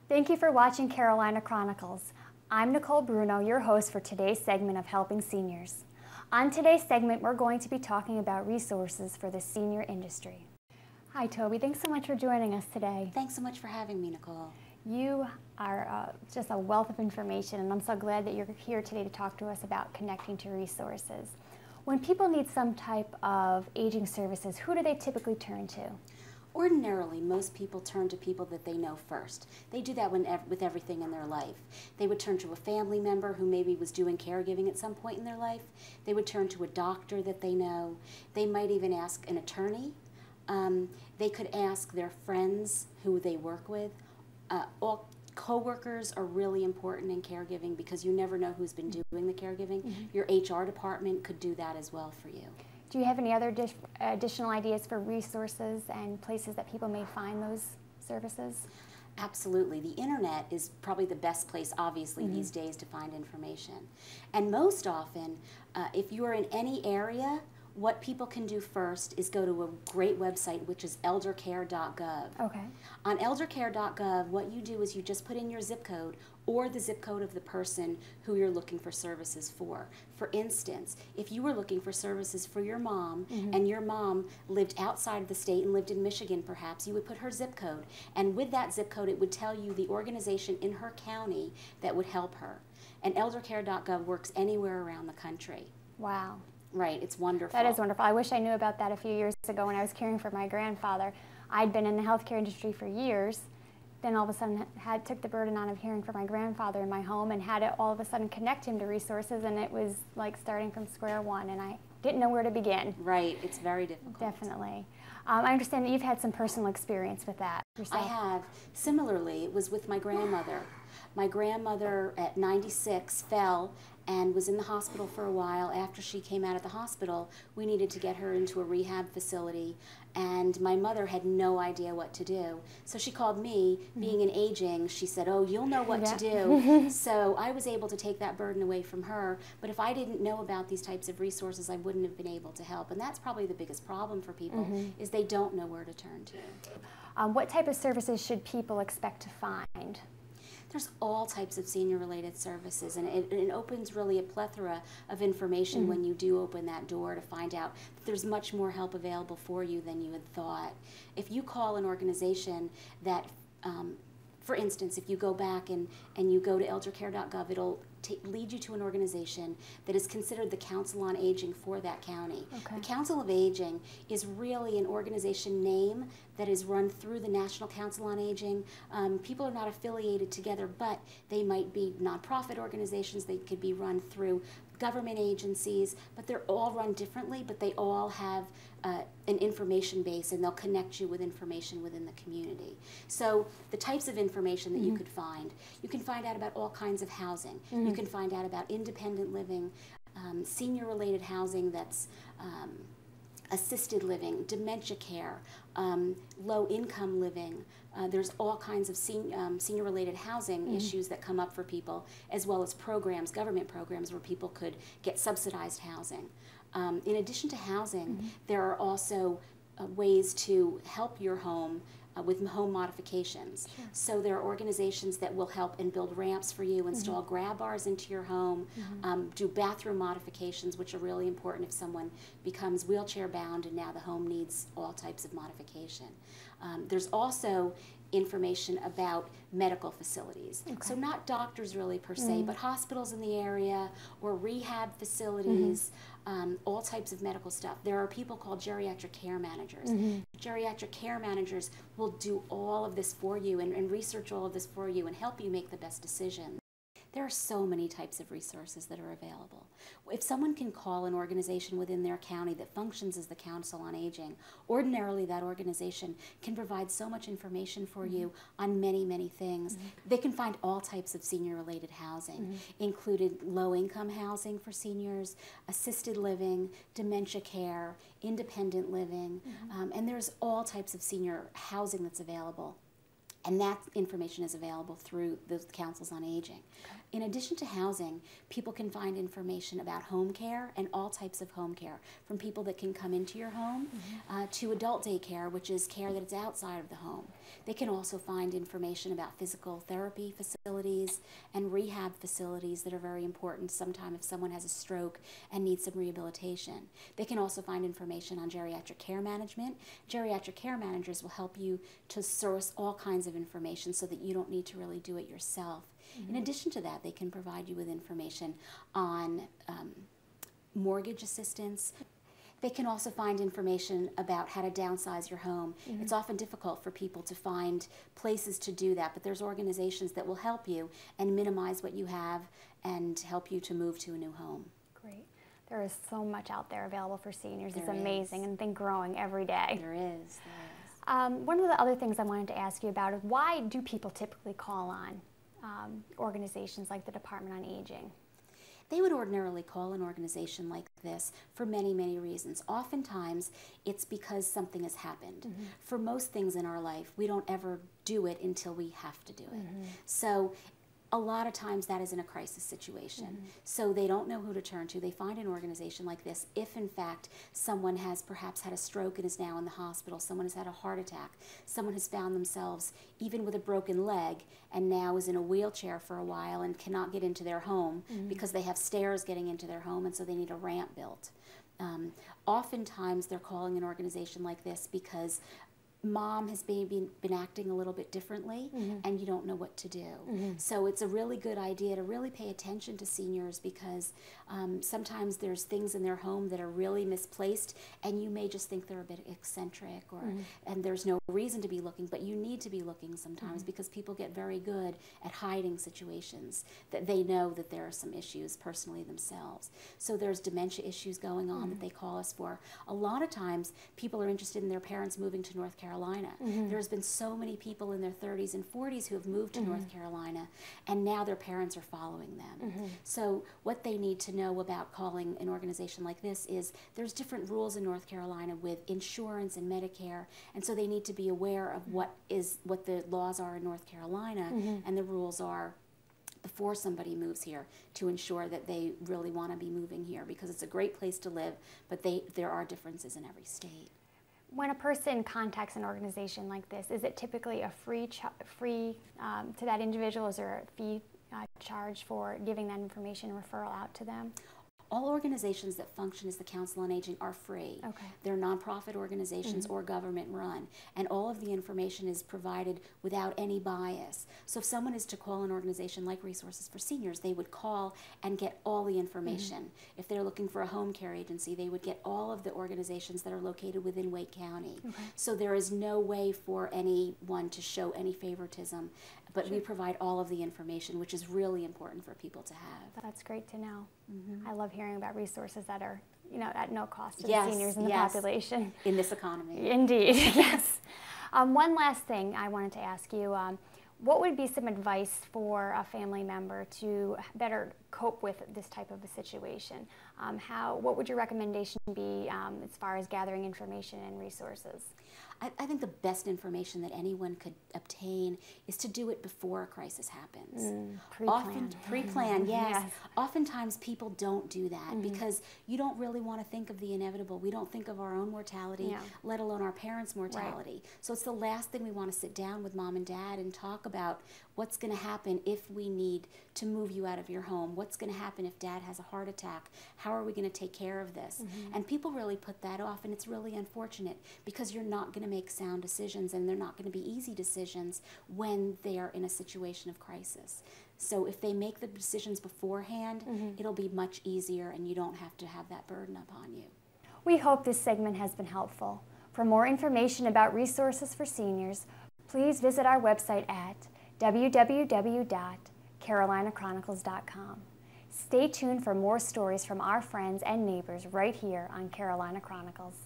Thank you for watching Carolina Chronicles. I'm Nicole Bruno, your host for today's segment of Helping Seniors. On today's segment, we're going to be talking about resources for the senior industry. Hi, Tobi. Thanks so much for joining us today. Thanks so much for having me, Nicole. You are just a wealth of information, and I'm so glad that you're here today to talk to us about connecting to resources. When people need some type of aging services, who do they typically turn to? Ordinarily, most people turn to people that they know first. They do that with everything in their life. They would turn to a family member who maybe was doing caregiving at some point in their life. They would turn to a doctor that they know. They might even ask an attorney. They could ask their friends who they work with. All coworkers are really important in caregiving because you never know who's been doing the caregiving. Your HR department could do that as well for you. Do you have any other additional ideas for resources and places that people may find those services? Absolutely. The internet is probably the best place, obviously, these days to find information. And most often, if you're in any area, what people can do first is go to a great website, which is eldercare.gov. Okay. On eldercare.gov, what you do is you just put in your zip code or the zip code of the person who you're looking for services for. For instance, if you were looking for services for your mom and your mom lived outside of the state and lived in Michigan perhaps, you would put her zip code. And with that zip code, it would tell you the organization in her county that would help her. And eldercare.gov works anywhere around the country. Wow. Right, it's wonderful. That is wonderful. I wish I knew about that a few years ago when I was caring for my grandfather. I'd been in the healthcare industry for years, then all of a sudden took the burden on of caring for my grandfather in my home and had to all of a sudden connect him to resources, and it was like starting from square one, and I didn't know where to begin. Right, it's very difficult. Definitely. I understand that you've had some personal experience with that yourself. I have. Similarly, it was with my grandmother. My grandmother at 96 fell and was in the hospital for a while. After she came out of the hospital, we needed to get her into a rehab facility, and my mother had no idea what to do. So she called me. Being an aging, she said, oh, you'll know what to do. So I was able to take that burden away from her, but if I didn't know about these types of resources, I wouldn't have been able to help. And that's probably the biggest problem for people, is they don't know where to turn to. What type of services should people expect to find? There's all types of senior-related services, and it opens really a plethora of information when you do open that door to find out that there's much more help available for you than you had thought. If you call an organization that, for instance, if you go back and you go to eldercare.gov, it'll lead you to an organization that is considered the Council on Aging for that county. Okay. The Council of Aging is really an organization name that is run through the National Council on Aging. People are not affiliated together, but they might be nonprofit organizations. They could be run through government agencies, but they're all run differently, but they all have an information base, and they'll connect you with information within the community. So the types of information that you can find out about all kinds of housing. You can find out about independent living, senior-related housing that's assisted living, dementia care, low-income living. There's all kinds of senior-related housing issues that come up for people, as well as programs, government programs, where people could get subsidized housing. In addition to housing, there are also ways to help your home with home modifications. Sure. So there are organizations that will help and build ramps for you, install grab bars into your home, do bathroom modifications, which are really important if someone becomes wheelchair bound and now the home needs all types of modification. There's also information about medical facilities. Okay. So not doctors really per se, but hospitals in the area or rehab facilities, all types of medical stuff. There are people called geriatric care managers. Geriatric care managers will do all of this for you and research all of this for you and help you make the best decision. There are so many types of resources that are available. If someone can call an organization within their county that functions as the Council on Aging, ordinarily that organization can provide so much information for you on many, many things. They can find all types of senior-related housing, included low-income housing for seniors, assisted living, dementia care, independent living, and there's all types of senior housing that's available. And that information is available through the Councils on Aging. Okay. In addition to housing, people can find information about home care and all types of home care, from people that can come into your home to adult daycare, which is care that is outside of the home. They can also find information about physical therapy facilities and rehab facilities that are very important sometime if someone has a stroke and needs some rehabilitation. They can also find information on geriatric care management. Geriatric care managers will help you to source all kinds of information so that you don't need to really do it yourself. In addition to that, they can provide you with information on mortgage assistance. They can also find information about how to downsize your home. It's often difficult for people to find places to do that, but there's organizations that will help you and minimize what you have and help you to move to a new home. Great. There is so much out there available for seniors. It's There amazing, is. and I think growing every day. There is. One of the other things I wanted to ask you about is why do people typically call on organizations like the Department on Aging? They would ordinarily call an organization like this for many, many reasons. Oftentimes, it's because something has happened. For most things in our life, we don't ever do it until we have to do it. So a lot of times that is in a crisis situation. So they don't know who to turn to. They find an organization like this if in fact someone has perhaps had a stroke and is now in the hospital, someone has had a heart attack, someone has found themselves even with a broken leg and now is in a wheelchair for a while and cannot get into their home because they have stairs getting into their home and so they need a ramp built. Oftentimes they're calling an organization like this because mom has been acting a little bit differently and you don't know what to do. So it's a really good idea to really pay attention to seniors because sometimes there's things in their home that are really misplaced and you may just think they're a bit eccentric or and there's no reason to be looking, but you need to be looking sometimes because people get very good at hiding situations that they know that there are some issues personally themselves. So there's dementia issues going on that they call us for. A lot of times people are interested in their parents moving to North Carolina. There's been so many people in their 30s and 40s who have moved to North Carolina and now their parents are following them. So what they need to know about calling an organization like this is there's different rules in North Carolina with insurance and Medicare, and so they need to be aware of what the laws are in North Carolina and the rules are before somebody moves here to ensure that they really want to be moving here because it's a great place to live, but there are differences in every state. When a person contacts an organization like this, is it typically a free to that individual? Is there a fee charged for giving that information referral out to them? All organizations that function as the Council on Aging are free. Okay. They're nonprofit organizations or government run, and all of the information is provided without any bias. So if someone is to call an organization like Resources for Seniors, they would call and get all the information. If they're looking for a home care agency, they would get all of the organizations that are located within Wake County. So there is no way for anyone to show any favoritism, but we provide all of the information, which is really important for people to have. That's great to know. I love hearing about resources that are, at no cost to the seniors in the population. In this economy. Indeed, yes. One last thing I wanted to ask you, what would be some advice for a family member to better cope with this type of a situation? What would your recommendation be as far as gathering information and resources? I think the best information that anyone could obtain is to do it before a crisis happens. Pre-plan, yes. Oftentimes people don't do that because you don't really want to think of the inevitable. We don't think of our own mortality, let alone our parents' mortality. So it's the last thing we want to sit down with mom and dad and talk about what's going to happen if we need to move you out of your home. What's going to happen if dad has a heart attack? How are we going to take care of this? And people really put that off, and it's really unfortunate because you're not going to make sound decisions, and they're not going to be easy decisions when they are in a situation of crisis. So if they make the decisions beforehand, it'll be much easier, and you don't have to have that burden upon you. We hope this segment has been helpful. For more information about Resources for Seniors, please visit our website at www.carolinachronicles.com. Stay tuned for more stories from our friends and neighbors right here on Carolina Chronicles.